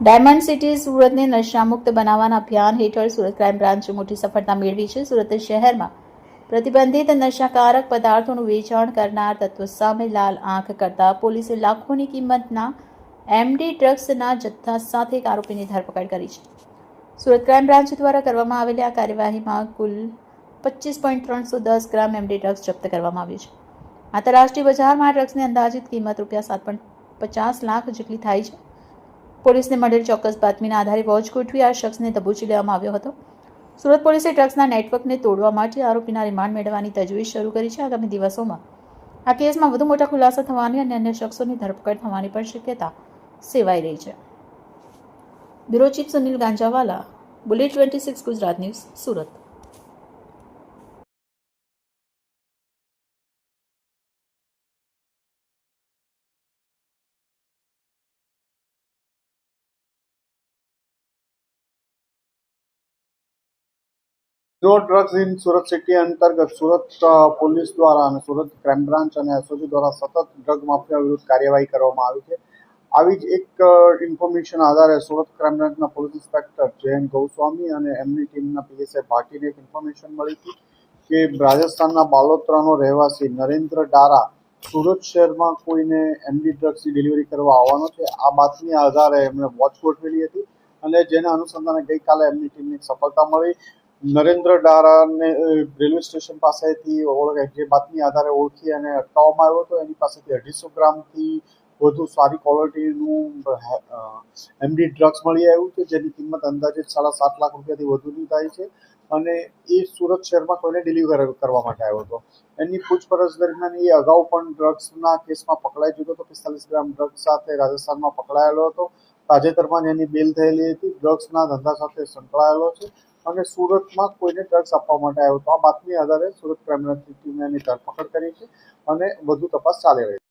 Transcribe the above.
Diamond city સુરતને નશામુક્ત બનાવવાના અભિયાન હેઠળ સુરત ક્રાઇમ બ્રાન્ચે મોટી સફળતા મેળવી છે. સુરત શહેરમાં પ્રતિબંધિત નશાકારક પદાર્થોનું વેચાણ કરનાર તત્વો સામે લાલ આંખ કરતા પોલીસે લાખોની કિંમતના એમડી ડ્રગ્સના જથ્થા સાથે એક આરોપીની ધરપકડ કરી છે. સુરત ક્રાઇમ બ્રાન્ચ દ્વારા કરવામાં આવેલી આ કાર્યવાહીમાં કુલ 25.310 ગ્રામ એમડી ડ્રગ્સ જપ્ત કરવામાં આવ્યું છે. આંતરરાષ્ટ્રીય બજારમાં આ ડ્રગ્સની અંદાજિત કિંમત ₹7.50 લાખ જેટલી થાય છે. પોલીસને મળેલ ચોક્કસ બાતમીના આધારે વોચ ગોઠવી આ શખ્સને દબોચી લેવામાં આવ્યો હતો. સુરત પોલીસે ડ્રગ્સના નેટવર્કને તોડવા માટે આરોપીના રિમાન્ડ મેળવવાની તજવીજ શરૂ કરી છે. આગામી દિવસોમાં આ કેસમાં વધુ મોટા ખુલાસા થવાની અને અન્ય શખ્સોની ધરપકડ થવાની પણ શક્યતા સેવાઈ રહી છે. Bureau chief Sunil Ganjawala, bullet 26 Gujarat news, Surat. જો ડ્રગ્સ ઇન સુરત સિટી અંતર્ગત સુરત પોલીસ દ્વારા અને સુરત ક્રાઇમ બ્રાન્ચ અને એસઓજી દ્વારા સતત ડ્રગ માફિયા વિરુદ્ધ કાર્યવાહી કરવામાં આવી છે. આવી જ એક ઇન્ફોર્મેશન આધારે સુરત ક્રાઇમ બ્રાન્ચના પોલીસ ઇન્સ્પેક્ટર જયંત ગોસ્વામી અને એમની ટીમના પીએસઆઈ ભાટીને એક ઇન્ફોર્મેશન મળી હતી કે રાજસ્થાનના બાલોતરાનો રહેવાસી નરેન્દ્ર ડારા સુરત શહેરમાં કોઈને એમડી ડ્રગ્સની ડિલિવરી કરવા આવવાનો છે. આ બાતમી આધારે એમણે વોચ ગોઠવેલી હતી અને જેના અનુસંધાને ગઈકાલે એમની ટીમને સફળતા મળી. નરેન્દ્ર ડારાને રેલવે સ્ટેશન પાસેથી જે બાતમી આધારે ઓળખી અને અટકાવવામાં આવ્યો હતો. એની પાસેથી 250 ગ્રામથી વધુ સારી ક્વોલિટીનું એમડી ડ્રગ્સ મળી આવ્યું છે, જેની કિંમત અંદાજિત ₹7.5 લાખ વધુની થાય છે અને એ સુરત શહેરમાં કોઈને ડિલિવર કરવા માટે આવ્યો હતો. એની પૂછપરછ દરમિયાન એ અગાઉ પણ ડ્રગ્સના કેસમાં પકડાઈ ચૂક્યો હતો. 45 ગ્રામ ડ્રગ્સ સાથે રાજસ્થાનમાં પકડાયેલો હતો. તાજેતરમાં જ એની બેલ થયેલી હતી. ડ્રગ્સના ધંધા સાથે સંકળાયેલો છે અને સુરતમાં કોઈને ડ્રગ્સ આપવા માટે આવ્યો હતો. આ બાતમી આધારે સુરત ક્રાઇમ બ્રાન્ચની ટીમે એની ધરપકડ કરી છે અને વધુ તપાસ ચાલી રહી છે.